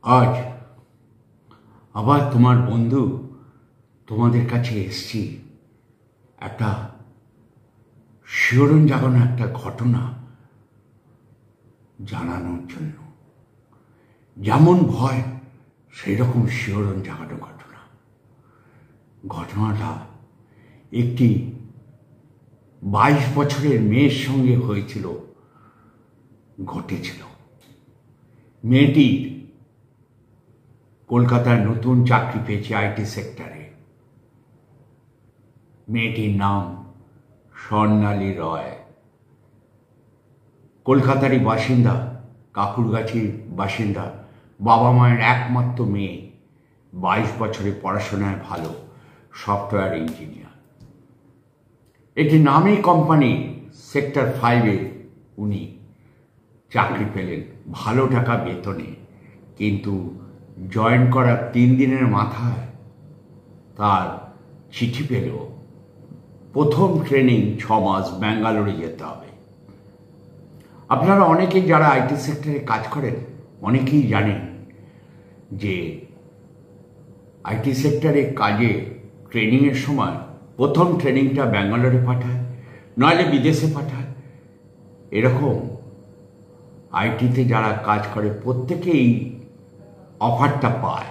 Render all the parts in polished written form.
আজ আবার তোমার বন্ধু তোমাদের কাছে এসেছি একটা শিহরণ জাগানো একটা ঘটনা জানানোর জন্য। যেমন ভয় সেই রকম শিহরণ জাগানো ঘটনা। ঘটনাটা একটি 22 বছরের মেয়ের সঙ্গে ঘটেছিল। মেয়েটি কলকাতায় নতুন চাকরি পেয়েছে আইটি সেক্টরে। মেয়েটির নাম স্বর্ণালী রয়। কলকাতারই বাসিন্দা, কাকুরগাছির বাসিন্দা, বাবা মায়ের একমাত্র মেয়ে, 22 বছরে পড়াশোনায় ভালো, সফটওয়্যার ইঞ্জিনিয়ার। একটি নামী কোম্পানি সেক্টর 5-এ উনি চাকরি পেলেন ভালো টাকা বেতনে। কিন্তু জয়েন করার 3 দিনের মাথায় তার চিঠি পেল, প্রথম ট্রেনিং 6 মাস ব্যাঙ্গালোরে যেতে হবে। আপনারা অনেকেই যারা আইটি সেক্টরে কাজ করেন অনেকেই জানেন যে আইটি সেক্টরে কাজে ট্রেনিংয়ের সময় প্রথম ট্রেনিংটা ব্যাঙ্গালোরে পাঠায়, নইলে বিদেশে পাঠায়। এরকম আইটিতে যারা কাজ করে প্রত্যেকেই অফারটা পায়।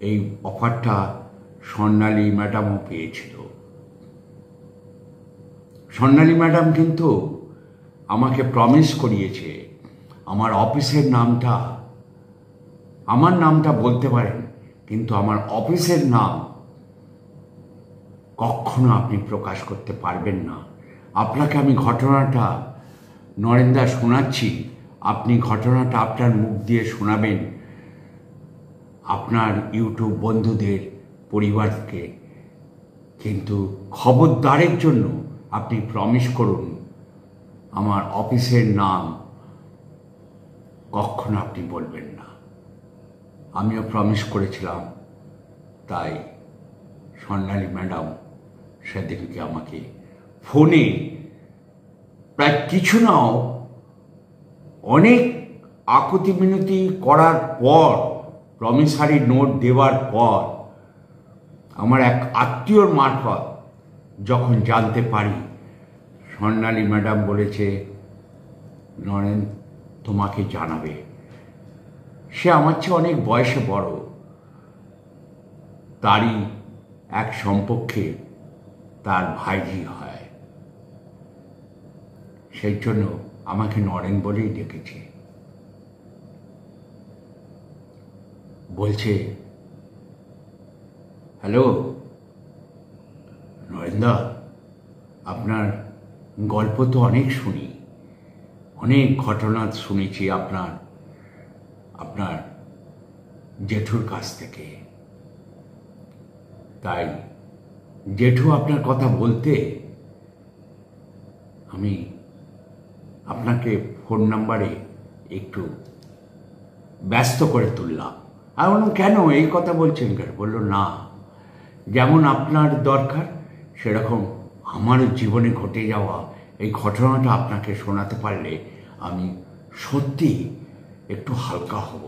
এই অফারটা স্বর্ণালী ম্যাডামও পেয়েছিল। স্বর্ণালী ম্যাডাম কিন্তু আমাকে প্রমিস করিয়েছে আমার অফিসের নামটা, আমার নামটা বলতে পারেন, কিন্তু আমার অফিসের নাম কখনো আপনি প্রকাশ করতে পারবেন না। আপনাকে আমি ঘটনাটা নরেন্দা শোনাচ্ছি, আপনি ঘটনাটা আপনার মুখ দিয়ে শোনাবেন আপনার ইউটিউব বন্ধুদের, পরিবারকে। কিন্তু খবরদারের জন্য আপনি প্রমিস করুন আমার অফিসের নাম কখনো আপনি বলবেন না। আমিও প্রমিস করেছিলাম, তাই স্বর্ণালী ম্যাডাম সেদিনকে আমাকে ফোনে প্রায় কিছু নাও অনেক আকুতি মিনতি করার পর, প্রমিসারি নোট দেওয়ার পর, আমার এক আত্মীয়র মারফত যখন জানতে পারি, স্বর্ণালী ম্যাডাম বলেছে নরেন তোমাকে জানাবে। সে আমার চেয়ে অনেক বয়সে বড়, তারই এক সম্পর্কে তার ভাইঝি হয়, সেই জন্য আমাকে নরেন বলেই ডেকেছে। বলছে, হ্যালো নরেন্দা, আপনার গল্প তো অনেক শুনি, অনেক ঘটনা শুনেছি আপনার জেঠুর কাছ থেকে। তাই জেঠু আপনার কথা বলতে আমি আপনাকে ফোন নাম্বারে একটু ব্যস্ত করে তুললাম। আর বললাম, কেন এই কথা বলছেন কেন? বললো, না, যেমন আপনার দরকার সেরকম আমারও জীবনে ঘটে যাওয়া এই ঘটনাটা আপনাকে শোনাতে পারলে আমি সত্যি একটু হালকা হব।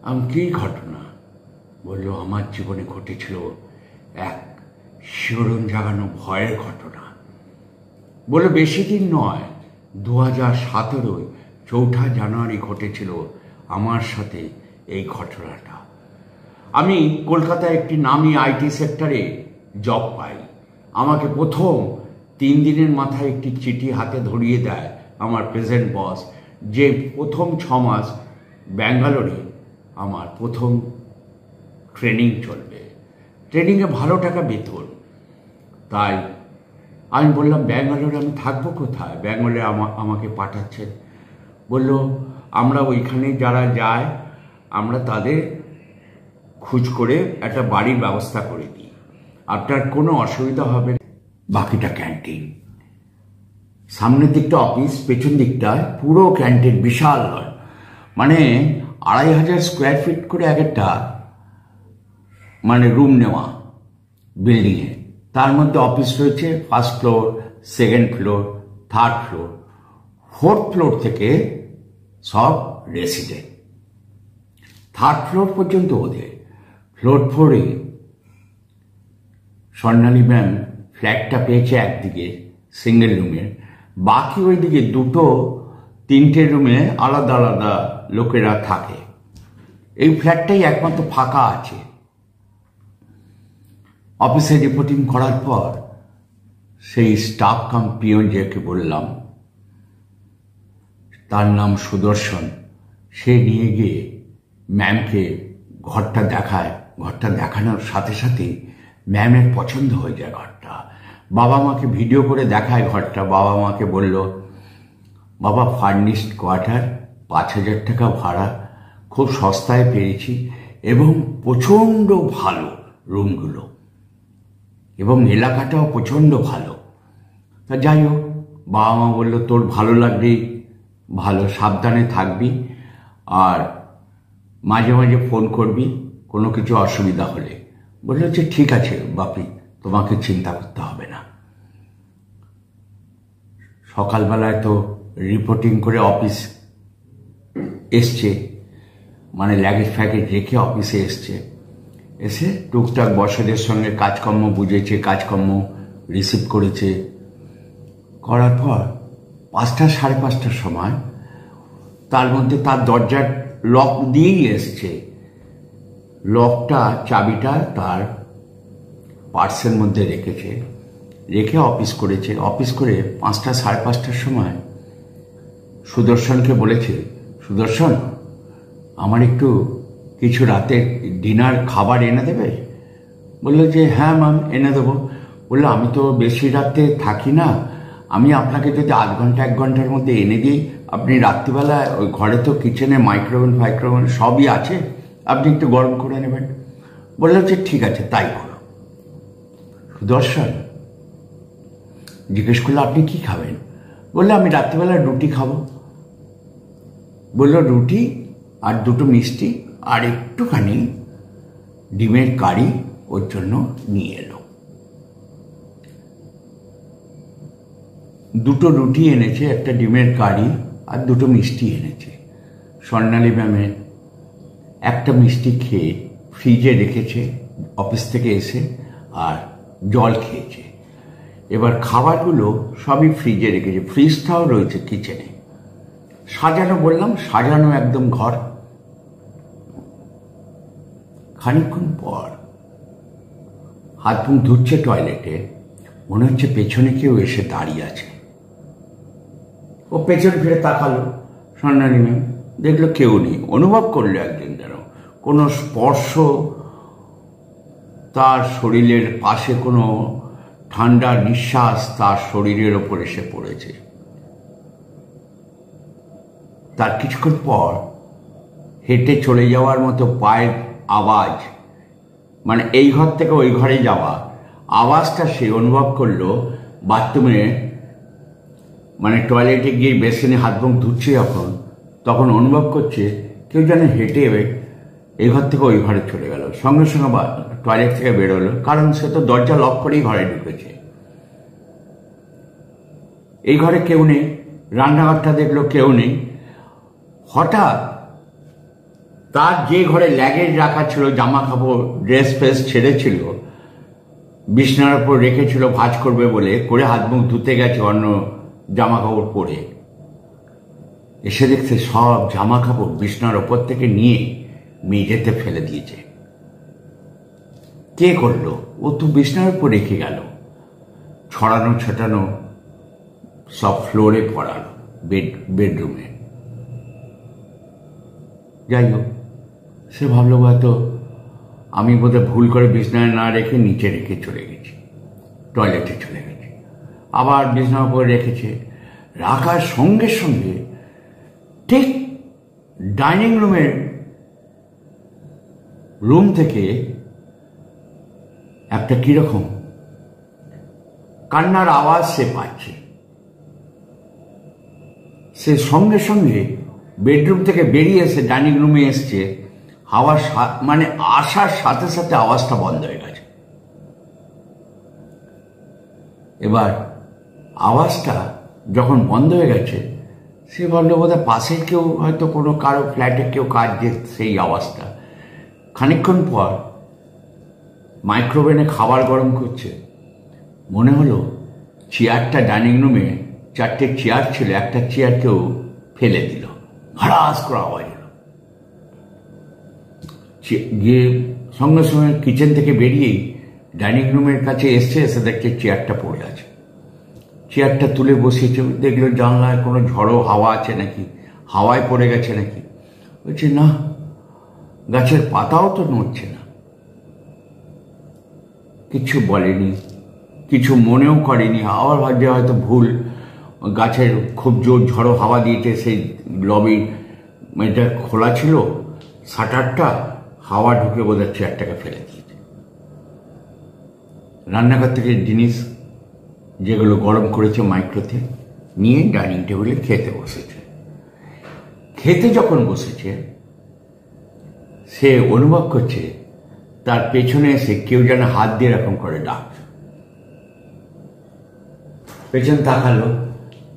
আমি কী ঘটনা? বলল, আমার জীবনে ঘটেছিল এক শিহরণ জাগানো ভয়ের ঘটনা। বলে, বেশি দিন নয়, 2017 4 জানুয়ারি ঘটেছিল আমার সাথে এই ঘটনাটা। আমি কলকাতায় একটি নামী আইটি সেক্টরে জব পাই। আমাকে প্রথম 3 দিনের মাথায় একটি চিঠি হাতে ধরিয়ে দেয় আমার প্রেজেন্ট বস, যে প্রথম 6 মাস ব্যাঙ্গালোরে আমার প্রথম ট্রেনিং চলবে, ট্রেনিংয়ে ভালো টাকা বেতন। তাই আমি বললাম, ব্যাঙ্গালোরে আমি থাকবো কোথায়? ব্যাঙ্গালোরে আমাকে পাঠাচ্ছেন। বলল, আমরা ওইখানে যারা যায় আমরা তাদের খোঁজ করে একটা বাড়ির ব্যবস্থা করে দিই, আপনার কোনো অসুবিধা হবে না। বাকিটা ক্যান্টিন, সামনের দিকটা অফিস, পেছন দিকটায় পুরো ক্যান্টিন, বিশাল নয়, মানে 2500 স্কোয়ার ফিট করে এক একটা মানে রুম নেওয়া বিল্ডিংয়ে। তার মধ্যে অফিস রয়েছে 1st floor, 2nd floor, 3rd floor, 4th floor থেকে সব রেসিডেন্ট। থার্ড ফ্লোর পর্যন্ত ওদের। ফ্লোর 4-এ স্বর্ণালী ম্যাম ফ্ল্যাটটা পেয়েছে একদিকে সিঙ্গেল রুমের, বাকি ওইদিকে 2-3টে রুমে আলাদা আলাদা লোকেরা থাকে। এই ফ্ল্যাটটাই একমাত্র ফাঁকা আছে। অফিসে রিপোর্টিং করার পর সেই স্টাফ কাম পিয়ন যাকে বললাম, তার নাম সুদর্শন, সে নিয়ে গিয়ে ম্যামকে ঘরটা দেখায়। ঘরটা দেখানোর সাথে সাথে ম্যামের পছন্দ হয়ে যায় ঘরটা। বাবা মাকে ভিডিও করে দেখায় ঘরটা। বাবা মাকে বলল, বাবা ফার্নিশড কোয়ার্টার, 5,000 টাকা ভাড়া, খুব সস্তায় পেয়েছি এবং প্রচণ্ড ভালো রুমগুলো এবং এলাকাটাও প্রচণ্ড ভালো। তা যাই হোক, বাবা মা বললো তোর ভালো লাগলেই ভালো, সাবধানে থাকবি আর মাঝে মাঝে ফোন করবি কোনো কিছু অসুবিধা হলে। বললো যে ঠিক আছে বাপি, তোমাকে চিন্তা করতে হবে না। সকালবেলায় তো রিপোর্টিং করে অফিস এসছে, মানে লাগেজ ফ্যাগেজ রেখে অফিসে এসছে। এসে টুকটাক বসদের সঙ্গে কাজকর্ম বুঝেছে, কাজকর্ম রিসিভ করেছে। করার পর 5টা 5:30টার সময় তার মধ্যে তার দরজার লক দিয়েই এসছে। লকটা, চাবিটা তার পার্সের মধ্যে রেখেছে, রেখে অফিস করেছে। অফিস করে 5টা 5:30টার সময় সুদর্শনকে বলেছে, সুদর্শন আমার একটু কিছু রাতে ডিনার খাবার এনে দেবে? বললো যে হ্যাঁ ম্যাম এনে দেবো। বললো আমি তো বেশি রাতে থাকি না, আমি আপনাকে যদি 8 ঘন্টা 1 ঘন্টার মধ্যে এনে দিই, আপনি রাত্রিবেলা ওই ঘরে তো কিচেনে মাইক্রোওভেন সবই আছে, আপনি একটু গরম করে নেবেন। বললো যে ঠিক আছে তাই করো। সুদর্শন জিজ্ঞেস করলো আপনি কি খাবেন? বললো আমি রাত্রিবেলা রুটি খাবো। বললো রুটি আর 2টো মিষ্টি আর একটুখানি ডিমের কারি ওর জন্য নিয়ে এলো। 2টো রুটি এনেছে, একটা ডিমের কারি আর 2টো মিষ্টি এনেছে। স্বর্ণালী ম্যামে একটা মিষ্টি খেয়ে ফ্রিজে রেখেছে অফিস থেকে এসে, আর জল খেয়েছে। এবার খাবারগুলো সবই ফ্রিজে রেখেছে, ফ্রিজটাও রয়েছে কিচেনে। সাজানো, বললাম সাজানো একদম ঘর। খানিকক্ষণ পর হাত মুখ ধুচ্ছে টয়লেটে, মনে হচ্ছে পেছনে কেউ এসে দাঁড়িয়ে আছে। ও পেছন ফিরে তাকালো, স্বর্ণালী ম্যাম দেখলো কেউ নেই। অনুভব করলো একজন যেন কোনো স্পর্শ তার শরীরের পাশে, কোনো ঠান্ডা নিঃশ্বাস তার শরীরের ওপর এসে পড়েছে। তার কিছুক্ষণ পর হেঁটে চলে যাওয়ার মতো পায়ের আওয়াজ, মানে এই ঘর থেকে ওই ঘরে যাওয়া আওয়াজটা সে অনুভব করলো। বাথরুমে মানে টয়লেটে গিয়ে বেসিনে হাত মুখ ধুচ্ছে যখন, তখন অনুভব করছে কেউ যেন হেঁটে এই ঘর থেকে ওই ঘরে চলে গেল। সঙ্গে সঙ্গে টয়লেট থেকে বেরোলো, কারণ সে তো দরজা লক করেই ঘরে ঢুকেছে। এই ঘরে কেউ নেই, রান্নাঘরটা দেখলো কেউ নেই। হঠাৎ তার যে ঘরে লাগেজ রাখা ছিল, জামা কাপড় ড্রেস ফ্রেস ছেড়েছিল, বিছনার উপর রেখেছিল ভাঁজ করবে বলে, করে হাত মুখ ধুতে গেছে অন্য জামা কাপড় পরে, এসে দেখছে সব জামা কাপড় বিছনার ওপর থেকে নিয়ে মেঝেতে ফেলে দিয়েছে। কে করলো? ও তো বিছনার উপর রেখে গেল। ছড়ানো ছটানো সব ফ্লোরে পড়ালো, বেডরুমে। যাই হোক, সে ভাবলো হয়তো আমি বোধহয় ভুল করে বিছনায় না রেখে নিচে রেখে চলে গেছি, টয়লেটে চলে গেছি। আবার বিছনার উপরে রেখেছে। রাখার সঙ্গে সঙ্গে ঠিক ডাইনিং রুম থেকে একটা কিরকম কান্নার আওয়াজ সে পাচ্ছে। সে সঙ্গে সঙ্গে বেডরুম থেকে বেরিয়ে এসে ডাইনিং রুমে এসছে। হাওয়ার মানে আসার সাথে সাথে আওয়াজটা বন্ধ হয়ে গেছে। এবার আওয়াজটা যখন বন্ধ হয়ে গেছে, সে ভাবলো বোধহয় পাশে কেউ হয়তো কোনো কারো ফ্ল্যাটে কেউ কাজ, যে সেই আওয়াজটা। খানিকক্ষণ পর মাইক্রোওভেনে খাবার গরম করছে, মনে হলো চেয়ারটা, ডাইনিং রুমে 4টে চেয়ার ছিল, একটা চেয়ার কেউ ফেলে দিল, হঠাৎ করে আওয়াজ হলো। গিয়ে সঙ্গে সঙ্গে কিচেন থেকে বেরিয়েই ডাইনিং রুমের কাছে এসে দেখছে চেয়ারটা পড়ে আছে। চেয়ারটা তুলে বসিয়েছে, দেখলো জানলায় কোনো ঝড়ো হাওয়া আছে নাকি, হাওয়ায় পড়ে গেছে নাকি। বলছে না, গাছের পাতাও তো নড়ছে না। কিছু বলেনি, কিছু মনেও করেনি। আবার ভাবছে হয়তো ভুল, গাছের খুব জোর ঝড়ো হাওয়া দিয়েছে, সেই লবি এটা খোলা ছিল শাটারটা, হাওয়া ঢুকে বোধহয় চেয়ারটাকে ফেলে দিয়েছে। রান্নাঘর থেকে জিনিস যেগুলো গরম করেছে মাইক্রোতে নিয়ে ডাইনিং টেবিলে খেতে বসেছে। খেতে যখন বসেছে সে অনুভব করছে তার পেছনে এসে কেউ যেন হাত দিয়ে এরকম করে ডাকছে। পেছন তাকালো,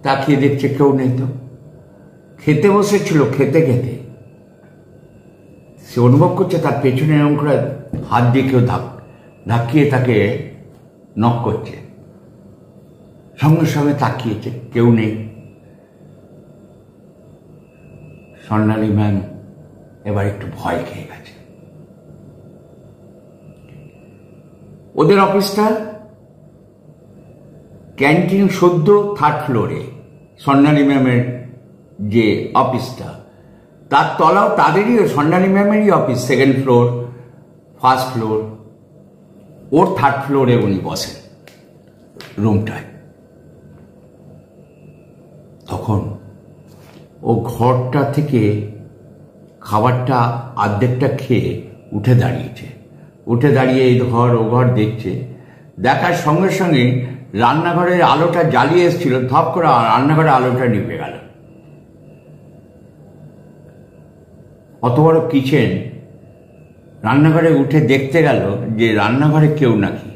তাকিয়ে দেখছে কেউ নেই তো। খেতে বসেছিল, খেতে খেতে সে অনুভব করছে তার পেছনে এরকম করে হাত দিয়ে কেউ ধাক্কিয়ে তাকে নক করছে। সঙ্গে সঙ্গে তাকিয়েছে, কেউ নেই। স্বর্ণালী ম্যাম এবার একটু ভয় খেয়ে গেছে। ওদের অফিসটা ক্যান্টিন সদ্য 3rd ফ্লোরে, স্বর্ণালী ম্যামের যে অফিসটা তার তলাও তাদেরই, স্বর্ণালী ম্যামেরই অফিস, 2nd ফ্লোর, 1st ফ্লোর। ওর 3rd ফ্লোরে উনি বসেন রুমটায়। তখন ও ঘরটা থেকে খাবারটা অর্ধেকটা খেয়ে উঠে দাঁড়িয়েছে। উঠে দাঁড়িয়ে এই ঘর ও ঘর দেখছে। দেখার সঙ্গে সঙ্গে রান্নাঘরের আলোটা জ্বালিয়ে এসেছিল, ধপ করে রান্নাঘরের আলোটা নিভে গেল। অত বড় কিচেন, রান্নাঘরে উঠে দেখতে গেল যে রান্নাঘরে কেউ নাকি।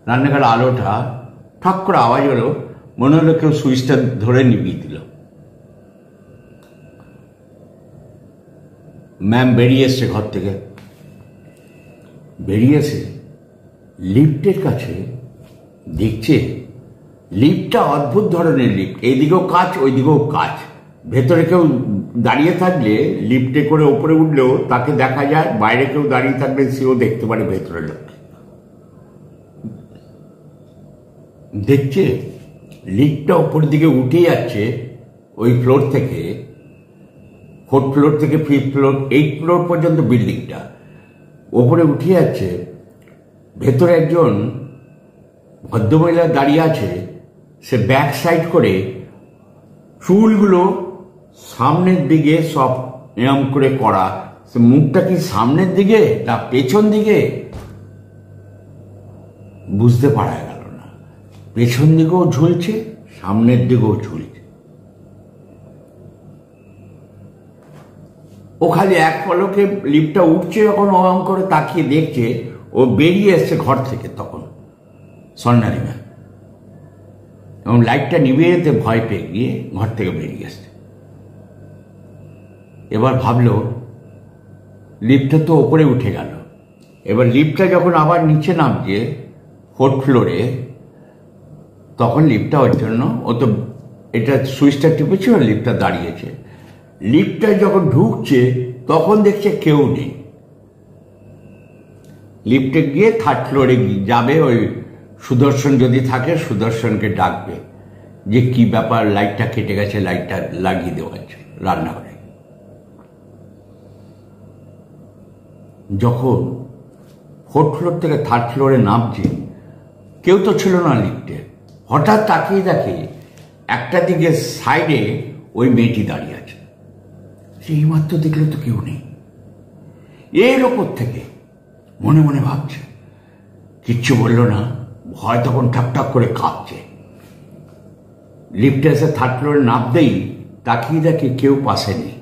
রান্নাঘরের আলোটা ঠক করে আওয়াজ হলো, মনে হলো কেউ সুইচটা ধরে নিভিয়ে দিল। ম্যাম বেরিয়ে এসছে ঘর থেকে। বেরিয়ে এসে লিফটের কাছে দেখছে লিফটটা অদ্ভুত ধরনের লিফট, এইদিকেও কাচ ওইদিকেও কাচ। ভেতরে কেউ দাঁড়িয়ে থাকলে লিফটে করে ওপরে উঠলেও তাকে দেখা যায়, বাইরে কেউ দাঁড়িয়ে থাকলে সেও দেখতে পারে ভেতরের লোক। দেখছে লিফটটা ওপরের দিকে উঠে যাচ্ছে, ওই ফ্লোর থেকে 4th ফ্লোর থেকে 5th ফ্লোর 8th ফ্লোর পর্যন্ত বিল্ডিংটা ওপরে উঠে যাচ্ছে। ভেতরে একজন ভদ্রমহিলা দাঁড়িয়ে আছে, সে ব্যাক সাইড করে চুলগুলো সামনের দিকে সব এরম করে করা। সে মুখটা কি সামনের দিকে না পেছন দিকে বুঝতে পারা গেল না। পেছন দিকেও ঝুলছে, সামনের দিকেও ঝুলছে। ও খালি এক পলকে লিফটটা উঠছে যখন ওরম করে তাকিয়ে দেখছে, ও বেরিয়ে এসছে ঘর থেকে তখন স্বর্ণালী ম্যাম, এবং লাইটটা নিভিয়ে যেতে ভয় পেয়ে গিয়ে ঘর থেকে বেরিয়ে আসছে। এবার ভাবলো লিফটটা তো ওপরে উঠে গেল, এবার লিফটটা যখন আবার নিচে নামছে 4th ফ্লোরে, তখন লিফটটা ওর জন্য, ও তো এটা সুইচটা টিপেছে, লিফটটা দাঁড়িয়েছে। লিফটটা যখন ঢুকছে তখন দেখছে কেউ নেই। লিফটে গিয়ে 3rd ফ্লোরে যাবে, ওই সুদর্শন যদি থাকে সুদর্শনকে ডাকবে যে কি ব্যাপার, লাইটটা কেটে গেছে, লাইটটা লাগিয়ে দেওয়া হচ্ছে রান্নাঘরে। যখন 4th ফ্লোর থেকে 3rd ফ্লোরে নামছে, কেউ তো ছিল না লিফটে। হঠাৎ তাকিয়ে দেখে একটা দিকে সাইডে ওই মেয়েটি দাঁড়িয়ে আছে। সেই মাত্র দেখলে তো কেউ নেই। এর ওপর থেকে মনে মনে ভাবছে, কিচ্ছু বলল না, ভয় তখন ঠাক ঠাক করে কাঁপছে। লিফটে এসে 3rd ফ্লোরে নামতেই তাকিয়ে দেখে কেউ পাশে নেই।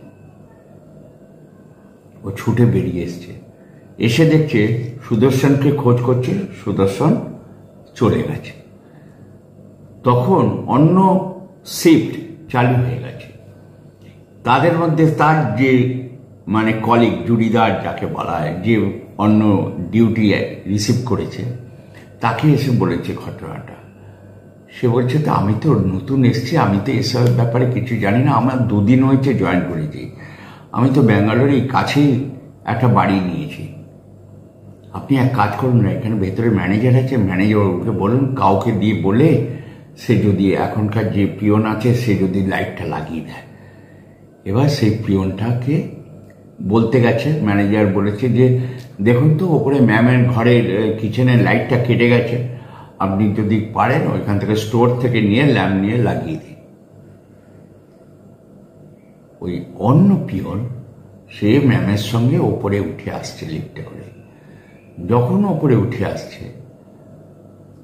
ও ছুটে বেরিয়ে এসছে, এসে দেখছে সুদর্শনকে খোঁজ করছে, সুদর্শন চলে গেছে। তখন অন্য শিফট চালু হয়ে গেছে। তাদের মধ্যে তার যে মানে কলিগ জুডিদার যাকে বলা হয়, যে অন্য ডিউটি রিসিভ করেছে, তাকে এসে বলেছে ঘটনাটা। সে বলছে, তো আমি তো নতুন এসছি, আমি তো এসবের ব্যাপারে কিছু জানি না, আমার 2 দিন হয়েছে জয়েন করেছি, আমি তো ব্যাঙ্গালোরে কাছেই একটা বাড়ি নিয়েছি। আপনি এক কাজ করুন না, এখানে ভেতরে ম্যানেজার আছে, ম্যানেজারকে বলুন কাউকে দিয়ে বলে সে যদি এখনকার যে পিয়ন আছে সে যদি লাইটটা লাগিয়ে দেয়। এবার সেই পিয়নটাকে বলতে গেছে, ম্যানেজার বলেছে যে দেখুন তো ওপরে ম্যামের ঘরের কিচেনের লাইটটা কেটে গেছে, আপনি যদি পারেন ওইখান থেকে স্টোর থেকে নিয়ে ল্যাম্প নিয়ে লাগিয়ে দিন। ওই অন্য পিয়ন সে ম্যামের সঙ্গে ওপরে উঠে আসছে লিফটে করে। যখন ওপরে উঠে আসছে,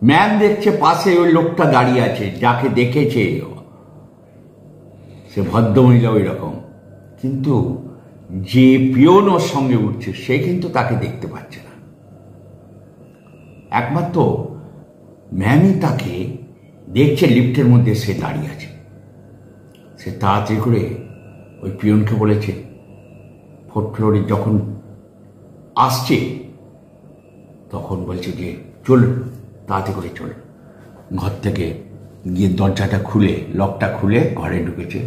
ম্যাম দেখছে পাশে ওই লোকটা দাঁড়িয়ে আছে, যাকে দেখেছে সে ভদ্রমহিলা ওই রকম, কিন্তু যে পিয়ন ওর সঙ্গে উঠছে সে কিন্তু তাকে দেখতে পাচ্ছে না। একমাত্র ম্যামই তাকে দেখছে, লিফটের মধ্যে সে দাঁড়িয়ে আছে। সে তাড়াতাড়ি করে ওই পিয়নকে বলেছে, 4th ফ্লোরে যখন আসছে তখন বলছে যে চল, তাড়াতাড়ি করে চল। ঘর থেকে গিয়ে দরজাটা খুলে, লকটা খুলে ঘরে ঢুকেছে,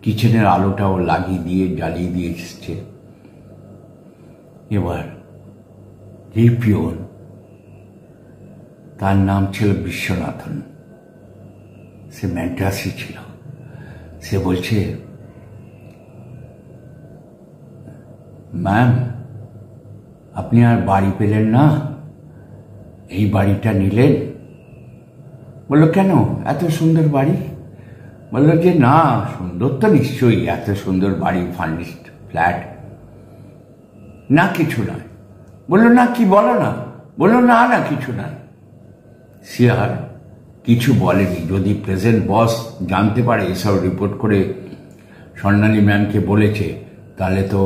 কিচেনের আলোটাও লাগিয়ে দিয়ে জ্বালিয়ে দিয়ে এসছে। এবার এই পিয়ন, তার নাম ছিল বিশ্বনাথন, সে ম্যাড্রাসি ছিল। সে বলছে, ম্যাম আপনি আর বাড়ি পেলেন না, এই বাড়িটা নিলেন? বললো, কেন, এত সুন্দর বাড়ি? বললো যে না, সুন্দর তো নিশ্চয়ই, এত সুন্দর বাড়ি, ফার্নিশড ফ্ল্যাট। না কিছু নয়। বললো না, কি বলো না? বললো না না কিছু নয়। সে আর কিছু বলেনি। যদি প্রেজেন্ট বস জানতে পারে এসব রিপোর্ট করে স্বর্ণালী ম্যামকে বলেছে, তাহলে তো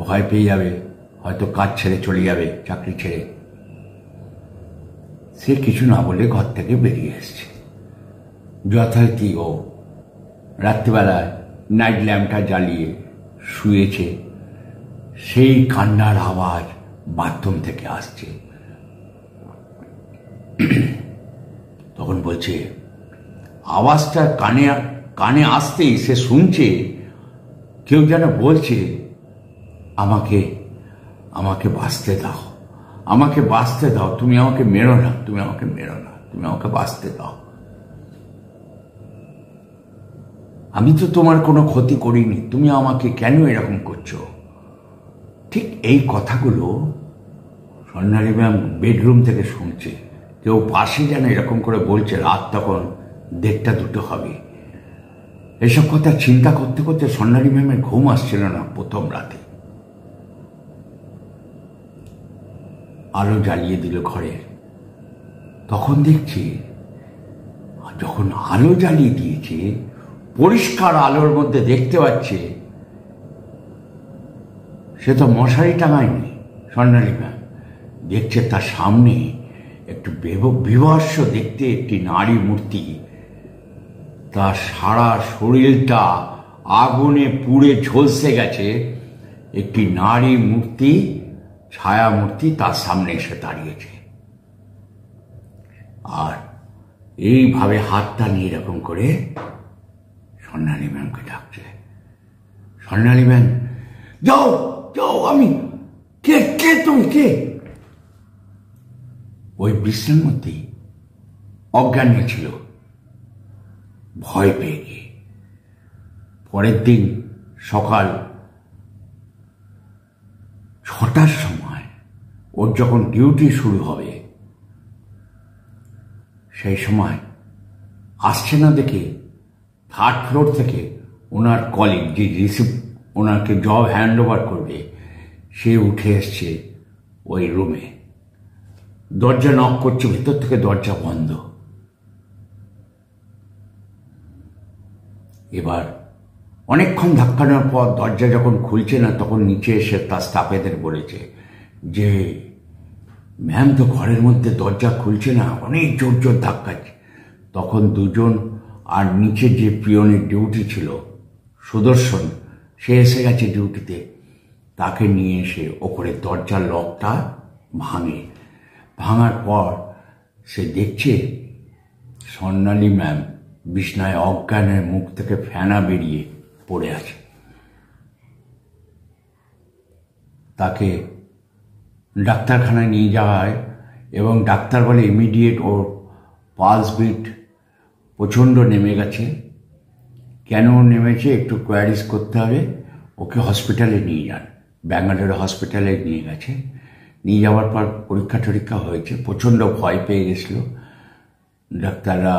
ভয় পেয়ে যাবে, হয়তো কাজ ছেড়ে চলে যাবে, চাকরি ছেড়ে। সে কিছু না বলে ঘর থেকে বেরিয়ে এসছে। যথারীতি ও রাত্রিবেলায় নাইট ল্যাম্পটা জ্বালিয়ে শুয়েছে। সেই কান্নার আওয়াজ বাথরুম থেকে আসছে। তখন বলছে, আওয়াজটা কানে কানে আসতেই সে শুনছে কেউ যেন বলছে, আমাকে আমাকে বাঁচতে দাও, আমাকে বাঁচতে দাও, তুমি আমাকে মেরো না, তুমি আমাকে মেরো না, তুমি আমাকে বাঁচতে দাও। আমি তো তোমার কোনো ক্ষতি করিনি, তুমি আমাকে কেন এরকম করছো? ঠিক এই কথাগুলো স্বর্ণালী ম্যাম বেডরুম থেকে শুনছে। কেউ পাশে যেন এরকম করে বলছে। রাত তখন 1:30-2 হবে। এসব কথা চিন্তা করতে করতে স্বর্ণালী ম্যামের ঘুম আসছিল না প্রথম রাতে। আলো জ্বালিয়ে দিল ঘরে। তখন দেখছি, যখন আলো জ্বালিয়ে দিয়েছে, পরিষ্কার আলোর মধ্যে দেখতে পাচ্ছে সে তো মশারি টাঙায়নি। স্বর্ণালী ম্যাম দেখছে তার সামনে একটু বিভৎস দেখতে একটি নারী মূর্তি, তার সারা শরীরটা আগুনে পুড়ে ঝলসে গেছে। একটি নারী মূর্তি, ছায়া মূর্তি তার সামনে এসে দাঁড়িয়েছে, আর এইভাবে হাতটা নিয়ে এরকম করে স্বর্ণালী ম্যামকে ডাকছে। স্বর্ণালী ম্যাম, যাও যাও, আমি কে, কে তুমি, কে? ওই বিশ্রাম মধ্যেই অজ্ঞান ছিল ভয় পেয়ে গিয়ে। পরের দিন সকাল 6টার সময় ওর যখন ডিউটি শুরু হবে, সেই সময় আসছে না দেখে 3rd ফ্লোর থেকে ওনার কলিগ, যে ওনাকে জব হ্যান্ড ওভার করবে, সে উঠে এসছে ওই রুমে। দরজা নক করছে, ভেতর থেকে দরজা বন্ধ। এবার অনেকক্ষণ ধাক্কানোর পর দরজা যখন খুলছে না, তখন নিচে এসে তার স্টাফেদের বলেছে যে ম্যাম তো ঘরের মধ্যে দরজা খুলছে না, অনেক জোর জোর ধাক্কাচ্ছে। তখন 2জন আর নিচে যে পিয়নের ডিউটি ছিল সুদর্শন, সে এসে গেছে ডিউটিতে। তাকে নিয়ে এসে ওপরের দরজার লকটা ভাঙে। ভাঙার পর সে দেখছে স্বর্ণালী ম্যাম বিছনায় অজ্ঞানের মুখ থেকে ফেনা বেরিয়ে পড়ে আছে। তাকে ডাক্তারখানায় নিয়ে যাওয়া হয় এবং ডাক্তার বলে ইমিডিয়েট ওর পালস বিট প্রচণ্ড নেমে গেছে। কেন নেমেছে একটু কোয়ারিজ করতে হবে, ওকে হসপিটালে নিয়ে যান। ব্যাঙ্গালোর হসপিটালে নিয়ে গেছে। নিয়ে যাওয়ার পর পরীক্ষা টরীক্ষা হয়েছে। প্রচণ্ড ভয় পেয়ে গেছিল। ডাক্তাররা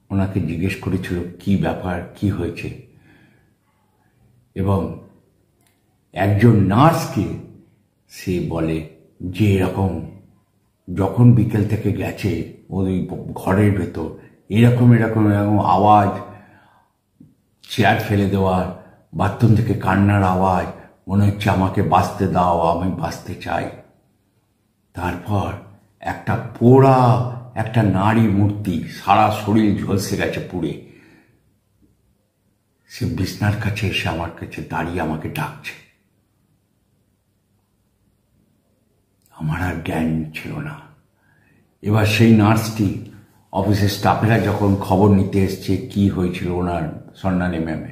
ওনাকে জিজ্ঞেস করেছিল কি ব্যাপার, কি হয়েছে, এবং একজন নার্সকে সে বলে যে এরকম যখন বিকেল থেকে গেছে ওই ঘরের ভেতর এরকম এরকম এরকম আওয়াজ, চেয়ার ফেলে দেওয়ার, বাথরুম থেকে কান্নার আওয়াজ, মনে হচ্ছে আমাকে বাঁচতে দাও, আমি বাঁচতে চাই। তারপর একটা পোড়া একটা নারী মূর্তি, সারা শরীর ঝলসে গেছে পুড়ে, সে বিছনার কাছে এসে আমার কাছে দাঁড়িয়ে আমাকে ডাকছে। আমার আর জ্ঞান ছিল না। এবার সেই নার্সটি অফিসের স্টাফেরা যখন খবর নিতে এসছে কি হয়েছিল ওনার স্বর্ণালী ম্যামে,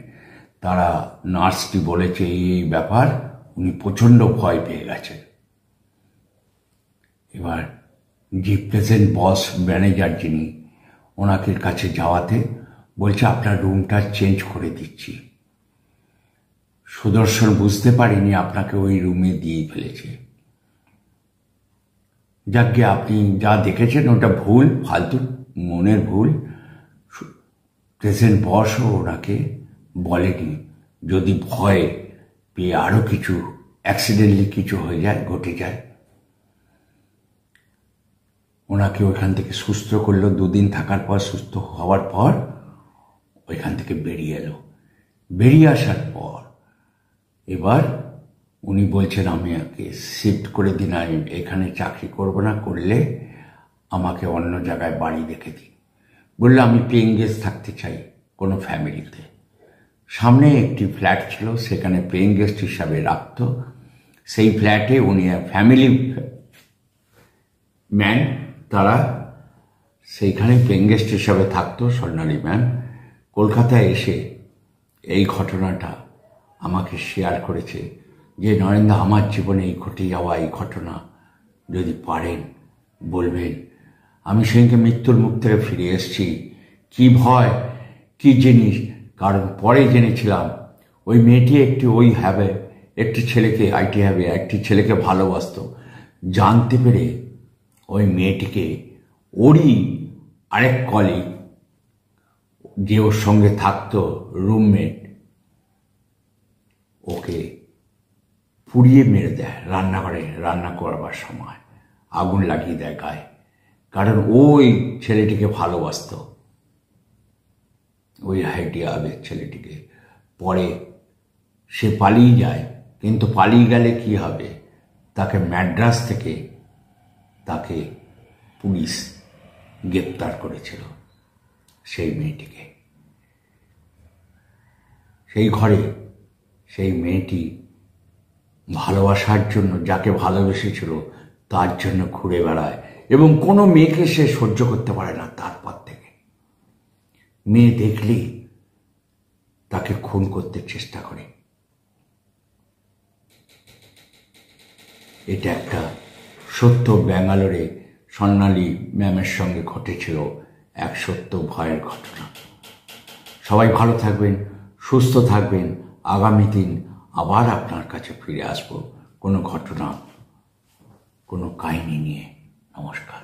তারা নার্সটি বলেছে এই ব্যাপার, উনি প্রচণ্ড ভয় পেয়ে গেছেন। এবার যে প্রেজেন্ট বস ম্যানেজার যিনি, ওনাকে কাছে যাওয়াতে বলছে আপনার রুমটা চেঞ্জ করে দিচ্ছি। সুদর্শন বুঝতে পারেনি আপনাকে ওই রুমে দিয়ে ফেলেছে। যাকে আপনি যা দেখেছেন ওটা ভুল, ফালতু মনের ভুল। প্রেজেন্ট বসও ওনাকে বলেনি যদি ভয় পেয়ে আরও কিছু অ্যাক্সিডেন্টলি কিছু হয়ে যায়, ঘটে যায়। ওনাকে ওইখান থেকে সুস্থ করলো। 2 দিন থাকার পর সুস্থ হওয়ার পর ওইখান থেকে বেরিয়ে এলো। বেরিয়ে আসার পর এবার উনি বলছেন আমি আগে শিফট করে দিন, আমি এখানে চাকরি করব না, করলে আমাকে অন্য জায়গায় বাড়ি দেখে দিন। বললো আমি পেইং গেস্ট থাকতে চাই কোনো ফ্যামিলিতে। সামনে একটি ফ্ল্যাট ছিল, সেখানে পেইং গেস্ট হিসাবে রাখতো। সেই ফ্ল্যাটে উনি ফ্যামিলি ম্যান, তারা সেইখানে পেইং গেস্ট হিসাবে থাকতো স্বর্ণালী ম্যাম। কলকাতায় এসে এই ঘটনাটা আমাকে শেয়ার করেছে যে নরেন্দা আমার জীবনে এই ঘটে যাওয়া এই ঘটনা যদি পারেন বলবেন। আমি সেদিনকে মৃত্যুর মুখ থেকে ফিরে এসেছি। কি ভয়, কি জিনিস, কারণ পরে জেনেছিলাম ওই মেয়েটি একটি ছেলেকে আইটি হবে, একটি ছেলেকে ভালোবাসত। জানতে পেরে ওই মেয়েটিকে ওরই আরেক কলিগ যে ওর সঙ্গে থাকতো রুমমেট, ওকে পুড়িয়ে মেরে দেয়। রান্নাঘরে রান্না করবার সময় আগুন লাগিয়ে দেয় গায়ে, কারণ ওই ছেলেটিকে ভালোবাসত, ওই হাইটিয়াবের ছেলেটিকে। পরে সে পালিয়ে যায়, কিন্তু পালিয়ে গেলে কি হবে, তাকে ম্যাড্রাস থেকে তাকে পুলিশ গ্রেপ্তার করেছিল সেই মেয়েটিকে। সেই ঘরে সেই মেয়েটি ভালোবাসার জন্য যাকে ভালোবেসেছিল তার জন্য ঘুরে বেড়ায় এবং কোনো মেয়েকে সে সহ্য করতে পারে না। তারপর থেকে মেয়ে দেখলেই তাকে খুন করতে চেষ্টা করে। এটা একটা সত্য, ব্যাঙ্গালোরে স্বর্ণালী ম্যামের সঙ্গে ঘটেছিল এক সত্য ভয়ের ঘটনা। সবাই ভালো থাকবেন, সুস্থ থাকবেন। আগামী দিন আবার আপনার কাছে ফিরে আসবো কোনো ঘটনা, কোনো কাহিনী নিয়ে। নমস্কার।